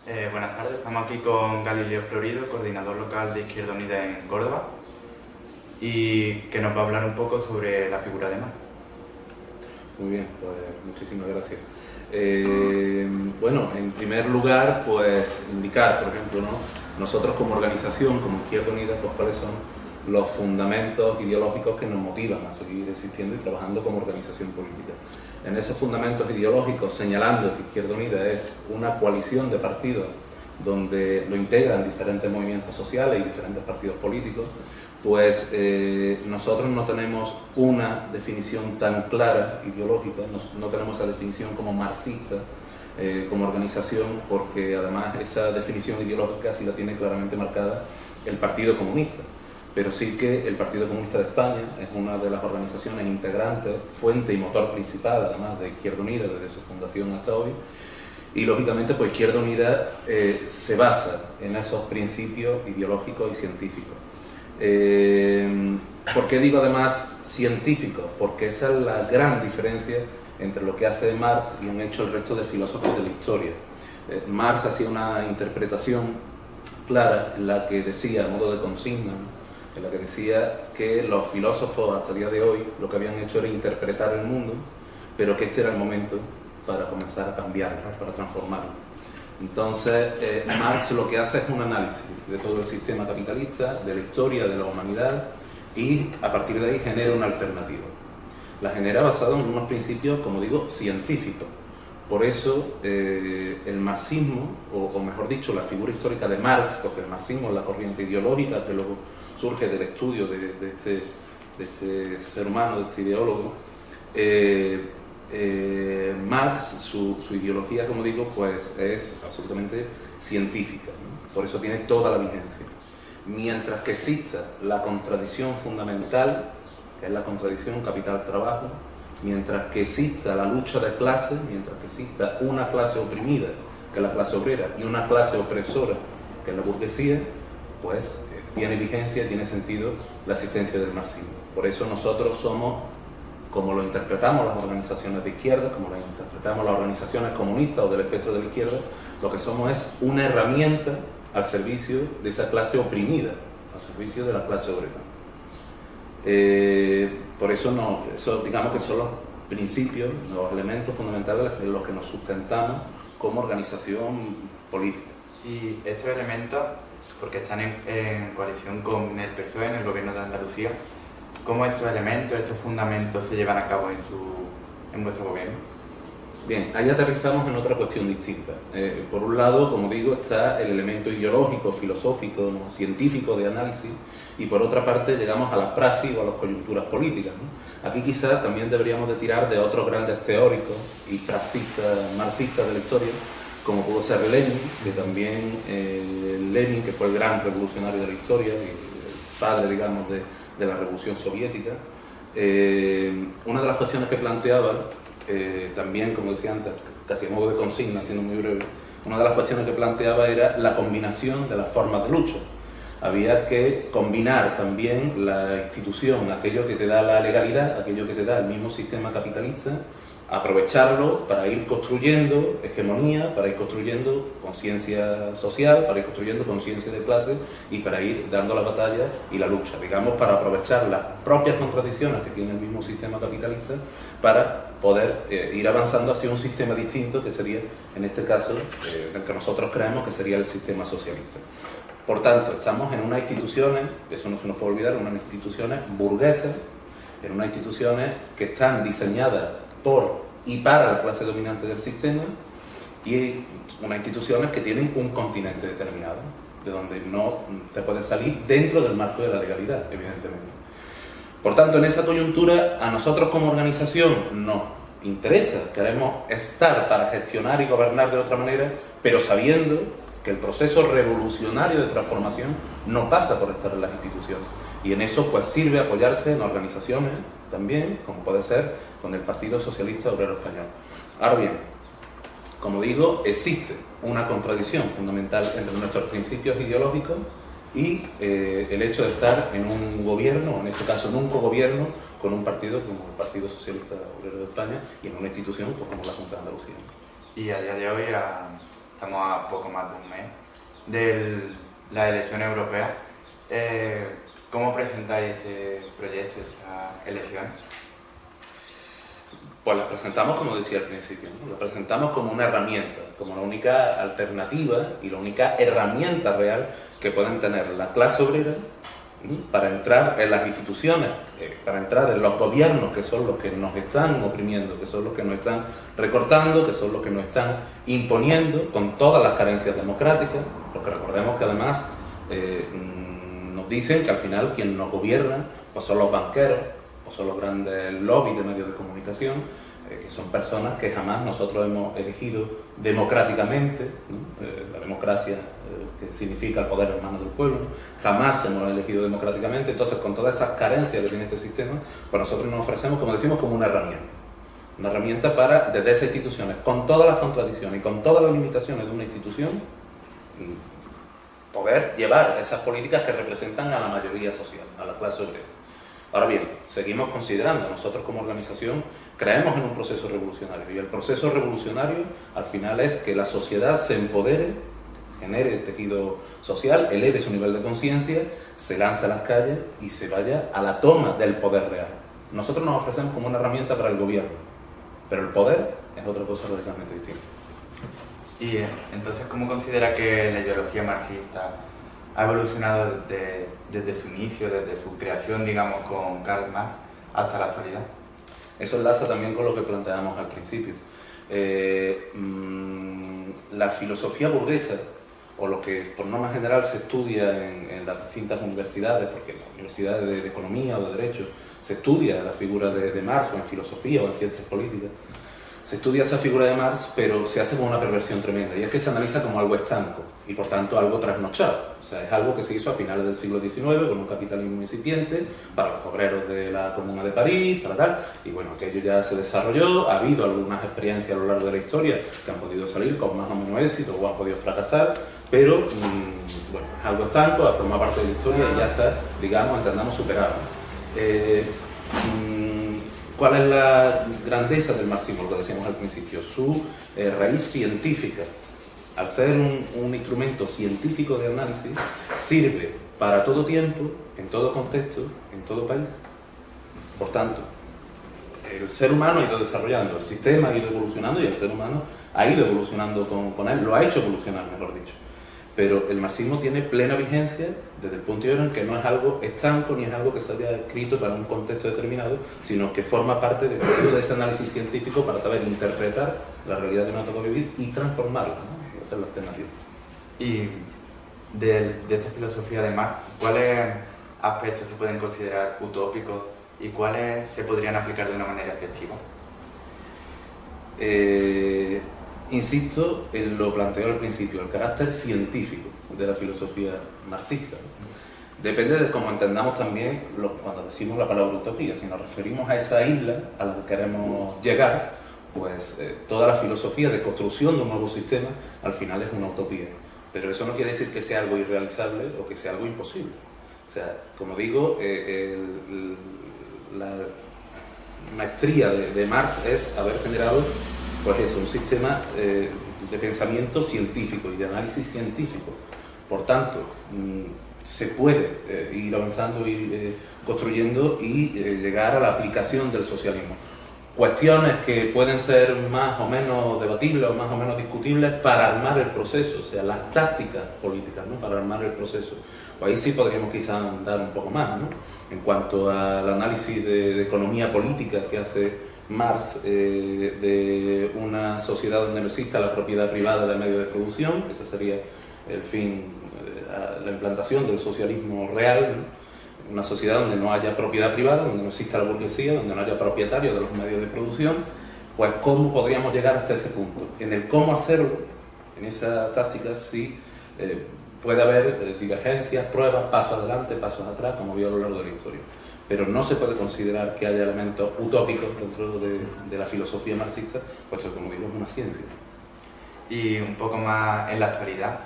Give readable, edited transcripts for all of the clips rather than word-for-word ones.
Buenas tardes, estamos aquí con Galileo Florido, coordinador local de Izquierda Unida en Córdoba, y que nos va a hablar un poco sobre la figura de Marx. Muy bien, pues muchísimas gracias. Bueno, en primer lugar, pues indicar, por ejemplo, ¿no? Nosotros como organización, como Izquierda Unida, pues cuáles son los fundamentos ideológicos que nos motivan a seguir existiendo y trabajando como organización política. En esos fundamentos ideológicos, señalando que Izquierda Unida es una coalición de partidos donde lo integran diferentes movimientos sociales y diferentes partidos políticos, pues nosotros no tenemos una definición tan clara ideológica, no tenemos esa definición como marxista, como organización, porque además esa definición ideológica sí la tiene claramente marcada el Partido Comunista. Pero sí que el Partido Comunista de España es una de las organizaciones integrantes, fuente y motor principal, además de Izquierda Unida, desde su fundación hasta hoy. Y lógicamente, pues Izquierda Unida se basa en esos principios ideológicos y científicos. ¿Por qué digo además científicos? Porque esa es la gran diferencia entre lo que hace Marx y han hecho el resto de filósofos de la historia. Marx hacía una interpretación clara en la que decía, a modo de consigna, en la que decía que los filósofos hasta el día de hoy lo que habían hecho era interpretar el mundo, pero que este era el momento para comenzar a cambiarlo, para transformarlo. Entonces, Marx lo que hace es un análisis de todo el sistema capitalista, de la historia de la humanidad, y a partir de ahí genera una alternativa. La genera basada en unos principios, como digo, científicos. Por eso el marxismo, o mejor dicho, la figura histórica de Marx, porque el marxismo es la corriente ideológica que luego surge del estudio de este ser humano, de este ideólogo. Marx, su ideología, como digo, pues es absolutamente científica, ¿no? Por eso tiene toda la vigencia. Mientras que exista la contradicción fundamental, que es la contradicción capital-trabajo, mientras que exista la lucha de clases, mientras que exista una clase oprimida, que es la clase obrera, y una clase opresora, que es la burguesía, pues tiene vigencia, tiene sentido la existencia del marxismo. Por eso nosotros somos, como lo interpretamos las organizaciones de izquierda, como lo interpretamos las organizaciones comunistas o del espectro de la izquierda, lo que somos es una herramienta al servicio de esa clase oprimida, al servicio de la clase obrera. Por eso, eso digamos que son los principios, los elementos fundamentales en los que nos sustentamos como organización política. Y estos elementos, porque están en coalición con el PSOE en el gobierno de Andalucía, ¿cómo estos elementos, estos fundamentos se llevan a cabo en vuestro gobierno? Bien, ahí aterrizamos en otra cuestión distinta. Por un lado, como digo, está el elemento ideológico, filosófico, ¿no?, científico de análisis, y por otra parte llegamos a las praxis o a las coyunturas políticas, ¿no? Aquí quizás también deberíamos de tirar de otros grandes teóricos y praxistas, marxistas de la historia, como pudo ser Lenin, que también Lenin, que fue el gran revolucionario de la historia, y el padre, digamos, de la revolución soviética. Una de las cuestiones que planteaba, también, como decía antes, casi a modo de consigna, siendo muy breve, una de las cuestiones que planteaba era la combinación de las formas de lucha. Había que combinar también la institución, aquello que te da la legalidad, aquello que te da el mismo sistema capitalista, aprovecharlo para ir construyendo hegemonía, para ir construyendo conciencia social, para ir construyendo conciencia de clase y para ir dando la batalla y la lucha, digamos, para aprovechar las propias contradicciones que tiene el mismo sistema capitalista para poder ir avanzando hacia un sistema distinto que sería, en este caso, el que nosotros creemos que sería el sistema socialista. Por tanto, estamos en unas instituciones, eso no se nos puede olvidar, unas instituciones burguesas, en unas instituciones que están diseñadas por y para la clase dominante del sistema, y unas instituciones que tienen un continente determinado, de donde no te puedes salir dentro del marco de la legalidad, evidentemente. Por tanto, en esa coyuntura, a nosotros como organización nos interesa, queremos estar para gestionar y gobernar de otra manera, pero sabiendo que el proceso revolucionario de transformación no pasa por estar en las instituciones. Y en eso pues sirve apoyarse en organizaciones también, como puede ser con el Partido Socialista Obrero Español. Ahora bien, como digo, existe una contradicción fundamental entre nuestros principios ideológicos y el hecho de estar en un gobierno, en este caso en un cogobierno, con un partido como el Partido Socialista Obrero de España y en una institución pues, como la Junta de Andalucía. Y a día de hoy, estamos a poco más de un mes de las elecciones europeas. ¿Cómo presentáis este proyecto, estas elecciones? Pues las presentamos, como decía al principio, ¿no? Las presentamos como una herramienta, como la única alternativa y la única herramienta real que pueden tener la clase obrera, ¿no?, para entrar en las instituciones, para entrar en los gobiernos que son los que nos están oprimiendo, que son los que nos están recortando, que son los que nos están imponiendo con todas las carencias democráticas, porque recordemos que además nos dicen que al final quienes nos gobiernan pues son los banqueros, son los grandes lobbies de medios de comunicación, que son personas que jamás nosotros hemos elegido democráticamente, ¿no? La democracia, que significa el poder en manos del pueblo, jamás hemos elegido democráticamente. Entonces, con todas esas carencias que tiene este sistema, pues nosotros nos ofrecemos, como decimos, como una herramienta para, desde esas instituciones, con todas las contradicciones y con todas las limitaciones de una institución, poder llevar esas políticas que representan a la mayoría social, a la clase obrera. Ahora bien, seguimos considerando, nosotros como organización creemos en un proceso revolucionario, y el proceso revolucionario al final es que la sociedad se empodere, genere tejido social, eleve su nivel de conciencia, se lance a las calles y se vaya a la toma del poder real. Nosotros nos ofrecemos como una herramienta para el gobierno, pero el poder es otra cosa radicalmente distinta. Y entonces, ¿cómo considera que la ideología marxista ha evolucionado desde su inicio, desde su creación, digamos, con Karl Marx, hasta la actualidad? Eso enlaza también con lo que planteábamos al principio. La filosofía burguesa, o lo que por norma general se estudia en las distintas universidades, porque en las universidades de economía o de derecho se estudia la figura de Marx, o en filosofía o en ciencias políticas, se estudia esa figura de Marx, pero se hace con una perversión tremenda, y es que se analiza como algo estanco y por tanto algo trasnochado. O sea, es algo que se hizo a finales del siglo XIX con un capitalismo incipiente para los obreros de la Comuna de París, para tal, y bueno, aquello ya se desarrolló. Ha habido algunas experiencias a lo largo de la historia que han podido salir con más o menos éxito o han podido fracasar, pero bueno, es algo estanco, ha formado parte de la historia y ya está, digamos, entendamos, superado. ¿Cuál es la grandeza del marxismo? Lo que decíamos al principio, su raíz científica. Al ser un instrumento científico de análisis, sirve para todo tiempo, en todo contexto, en todo país. Por tanto, el ser humano ha ido desarrollando, el sistema ha ido evolucionando y el ser humano ha ido evolucionando con él, lo ha hecho evolucionar, mejor dicho. Pero el marxismo tiene plena vigencia desde el punto de vista en que no es algo estanco ni es algo que se haya escrito para un contexto determinado, sino que forma parte de ese análisis científico para saber interpretar la realidad que nos toca vivir y transformarla, ¿no? Y hacer la alternativa. Y de esta filosofía de Marx, ¿cuáles aspectos se pueden considerar utópicos y cuáles se podrían aplicar de una manera efectiva? Insisto en lo planteado al principio, el carácter científico de la filosofía marxista. Depende de cómo entendamos también cuando decimos la palabra utopía. Si nos referimos a esa isla a la que queremos llegar, pues toda la filosofía de construcción de un nuevo sistema al final es una utopía. Pero eso no quiere decir que sea algo irrealizable o que sea algo imposible. O sea, como digo, la maestría de Marx es haber generado, pues eso, un sistema de pensamiento científico y de análisis científico. Por tanto, se puede ir avanzando, ir construyendo y llegar a la aplicación del socialismo. Cuestiones que pueden ser más o menos debatibles o más o menos discutibles para armar el proceso, o sea, las tácticas políticas, ¿no?, para armar el proceso. Pues ahí sí podríamos quizá andar un poco más, ¿no?, en cuanto al análisis de economía política que hace Marx de una sociedad donde no exista la propiedad privada del medio de producción. Ese sería el fin, la implantación del socialismo real, ¿no? Una sociedad donde no haya propiedad privada, donde no exista la burguesía, donde no haya propietarios de los medios de producción. Pues ¿cómo podríamos llegar hasta ese punto? En el cómo hacerlo, en esa táctica sí puede haber divergencias, pruebas, pasos adelante, pasos atrás, como vio a lo largo de la historia. Pero no se puede considerar que haya elementos utópicos dentro de la filosofía marxista, puesto que, como digo, es una ciencia. Y un poco más en la actualidad,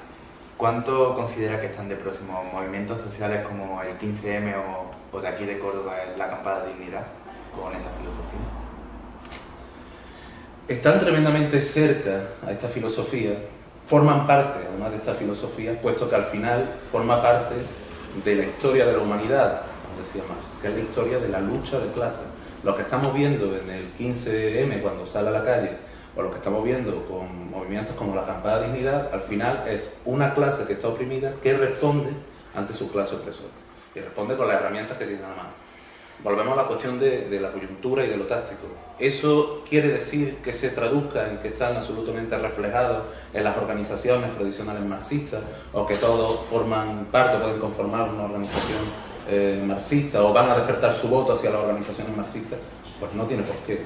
¿cuánto considera que están de próximos movimientos sociales como el 15M o de aquí de Córdoba, la Acampada de Dignidad, con esta filosofía? Están tremendamente cerca a esta filosofía forman parte, además de esta filosofía, puesto que al final forma parte de la historia de la humanidad, como decía Marx, que es la historia de la lucha de clases. Lo que estamos viendo en el 15M cuando sale a la calle, o lo que estamos viendo con movimientos como la Acampada Dignidad, al final es una clase que está oprimida que responde ante su clase opresora, y responde con las herramientas que tiene a la mano. Volvemos a la cuestión de la coyuntura y de lo táctico. ¿Eso quiere decir que se traduzca en que están absolutamente reflejados en las organizaciones tradicionales marxistas, o que todos forman parte, pueden conformar una organización marxista, o van a despertar su voto hacia las organizaciones marxistas? Pues no tiene por qué,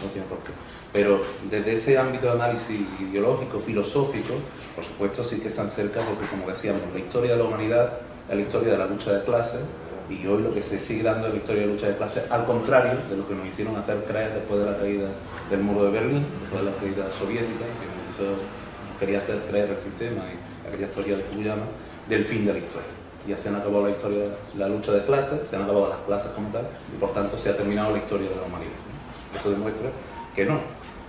no tiene por qué. Pero desde ese ámbito de análisis ideológico, filosófico, por supuesto sí que están cerca, porque como decíamos, la historia de la humanidad es la historia de la lucha de clases, y hoy lo que se sigue dando es la historia de la lucha de clases, al contrario de lo que nos hicieron hacer creer después de la caída del muro de Berlín, después de la caída soviética, que nos quería hacer creer el sistema y aquella historia de Fukuyama, del fin de la historia. Ya se han acabado la historia, la lucha de clases, se han acabado las clases como tal, y por tanto se ha terminado la historia de la humanidad. Eso demuestra que no,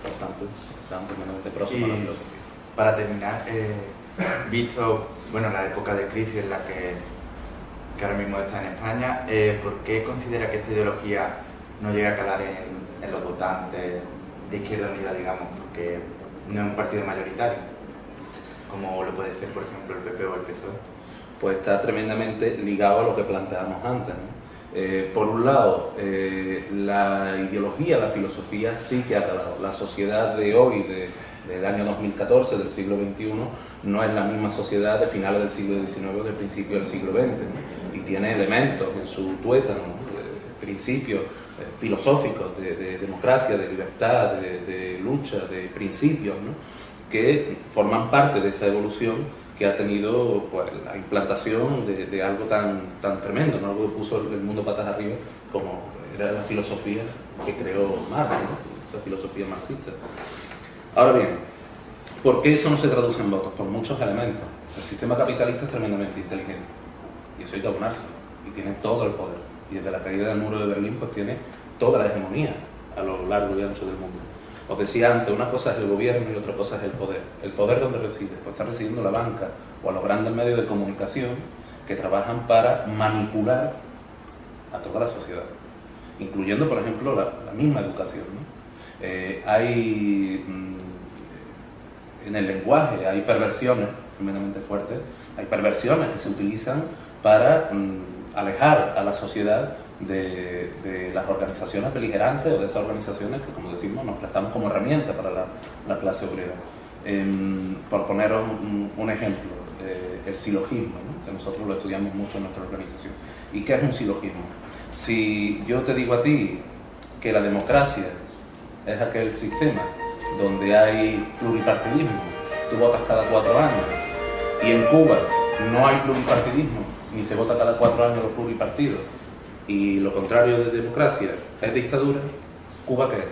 por tanto, están tremendamente próximos a la filosofía. Para terminar, visto la época de crisis en la que ahora mismo está en España, ¿por qué considera que esta ideología no llega a calar en los votantes de Izquierda Unida, digamos, porque no es un partido mayoritario, como lo puede ser, por ejemplo, el PP o el PSOE? Pues está tremendamente ligado a lo que planteábamos antes, ¿no? Por un lado, la ideología, la filosofía sí que ha calado. La sociedad de hoy, del año 2014, del siglo XXI, no es la misma sociedad de finales del siglo XIX o del principio del siglo XX, ¿no? Y tiene elementos en su tuétano, ¿no? Principios filosóficos de democracia, de libertad, de lucha, de principios, ¿no? Que forman parte de esa evolución que ha tenido pues, la implantación de algo tan tremendo, ¿no? Algo que puso el mundo patas arriba, como era la filosofía que creó Marx, ¿no? Esa filosofía marxista. Ahora bien, ¿por qué eso no se traduce en votos? Por muchos elementos. El sistema capitalista es tremendamente inteligente, y eso hay que abonarse, y tiene todo el poder. Y desde la caída del muro de Berlín pues tiene toda la hegemonía a lo largo y ancho del mundo. Os decía antes, una cosa es el gobierno y otra cosa es el poder. ¿El poder dónde reside? Pues está residiendo la banca o a los grandes medios de comunicación que trabajan para manipular a toda la sociedad, incluyendo, por ejemplo, la misma educación, ¿no? En el lenguaje hay perversiones tremendamente fuertes, hay perversiones que se utilizan para alejar a la sociedad de las organizaciones beligerantes o de esas organizaciones que, como decimos, nos prestamos como herramienta para la clase obrera. Por poneros un ejemplo, el silogismo, ¿no? Que nosotros lo estudiamos mucho en nuestra organización. ¿Y qué es un silogismo? Si yo te digo a ti que la democracia es aquel sistema donde hay pluripartidismo, tú votas cada 4 años, y en Cuba no hay pluripartidismo, ni se vota cada 4 años los pluripartidos, y lo contrario de democracia es dictadura, ¿Cuba qué es?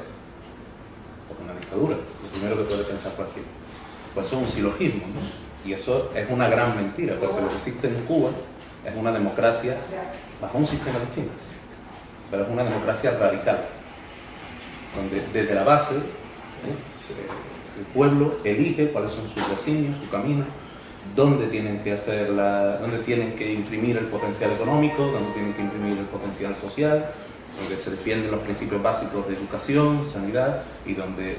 Pues una dictadura, lo primero que puede pensar cualquiera. Pues eso es un silogismo, ¿no? Y eso es una gran mentira, porque lo que existe en Cuba es una democracia bajo un sistema distinto, pero es una democracia radical, donde desde la base el pueblo elige cuáles son sus designios, su camino, dónde tienen que imprimir el potencial económico, dónde tienen que imprimir el potencial social, donde se defienden los principios básicos de educación, sanidad, y donde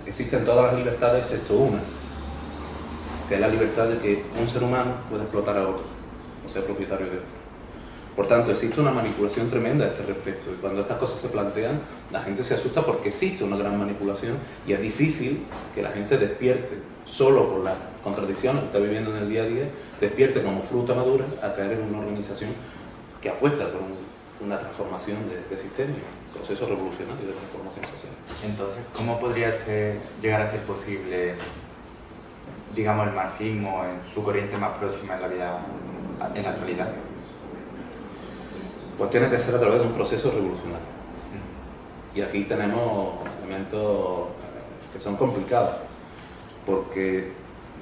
existen todas las libertades excepto una, que es la libertad de que un ser humano pueda explotar a otro, o ser propietario de otro. Por tanto, existe una manipulación tremenda a este respecto, y cuando estas cosas se plantean, la gente se asusta porque existe una gran manipulación, y es difícil que la gente despierte, solo por las contradicciones que está viviendo en el día a día, despierte como fruta madura a caer en una organización que apuesta por una transformación de sistema, un proceso revolucionario de transformación social. Entonces, ¿cómo podría llegar a ser posible, digamos, el marxismo en su corriente más próxima en la vida, en la actualidad? Pues tiene que ser a través de un proceso revolucionario. Y aquí tenemos elementos que son complicados, porque,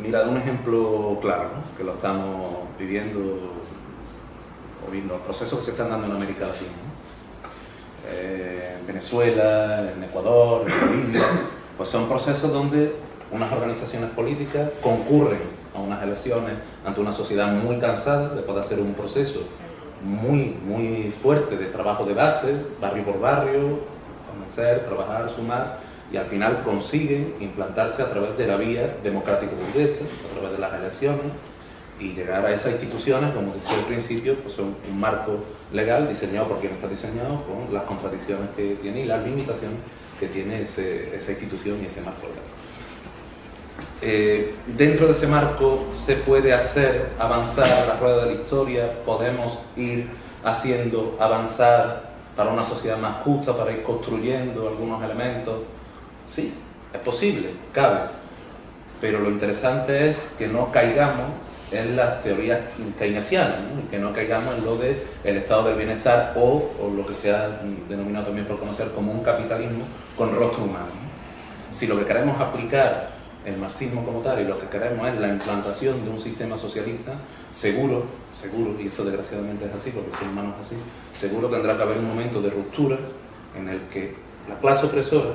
mirad un ejemplo claro, ¿no? Que lo estamos viviendo, los procesos que se están dando en América Latina, ¿no? En Venezuela, en Ecuador, en Bolivia, pues son procesos donde unas organizaciones políticas concurren a unas elecciones ante una sociedad muy cansada después de hacer un proceso muy fuerte de trabajo de base, barrio por barrio, convencer, trabajar, sumar, y al final consiguen implantarse a través de la vía democrático-burguesa, a través de las elecciones, y llegar a esas instituciones, como decía al principio, pues son un marco legal diseñado por quien está diseñado, con las contradicciones que tiene y las limitaciones que tiene esa institución y ese marco legal. Dentro de ese marco se puede hacer avanzar la rueda de la historia, podemos ir haciendo avanzar para una sociedad más justa, para ir construyendo algunos elementos. Sí, es posible, cabe, pero lo interesante es que no caigamos en las teorías keynesianas, ¿no? Que no caigamos en lo del estado del bienestar o lo que se ha denominado también por conocer como un capitalismo con rostro humano, ¿no? Si lo que queremos aplicar el marxismo como tal y lo que queremos es la implantación de un sistema socialista, seguro, y esto desgraciadamente es así porque el ser humano es así, seguro tendrá que haber un momento de ruptura en el que la clase opresora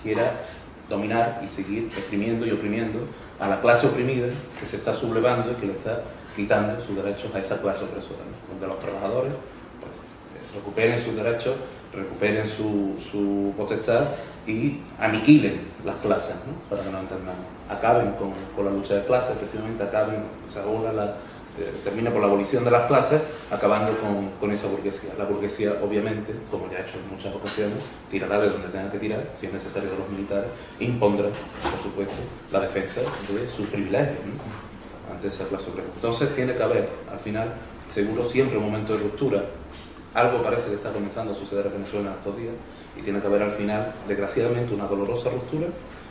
quiera dominar y seguir exprimiendo y oprimiendo a la clase oprimida que se está sublevando y que le está quitando sus derechos a esa clase opresora, ¿no? Donde los trabajadores pues, recuperen sus derechos, recuperen su potestad y aniquilen las clases, ¿no? Para que nos entendamos. Acaben con la lucha de clases, efectivamente, termina por la abolición de las clases, acabando con esa burguesía. La burguesía, obviamente, como ya ha hecho en muchas ocasiones, tirará de donde tenga que tirar, si es necesario de los militares, e impondrá, por supuesto, la defensa de sus privilegios, ¿no? Ante esa clase opresiva. Entonces tiene que haber, al final, seguro, siempre un momento de ruptura. Algo parece que está comenzando a suceder en Venezuela en estos días, y tiene que haber al final, desgraciadamente, una dolorosa ruptura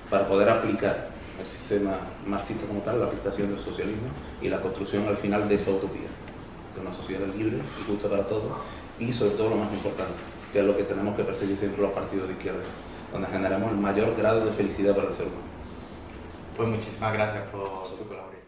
para poder aplicar el sistema marxista como tal, la aplicación del socialismo y la construcción al final de esa utopía, de una sociedad libre y justa para todos, y sobre todo lo más importante, que es lo que tenemos que perseguir siempre los partidos de izquierda, donde generamos el mayor grado de felicidad para el ser humano. Pues muchísimas gracias por su colaboración.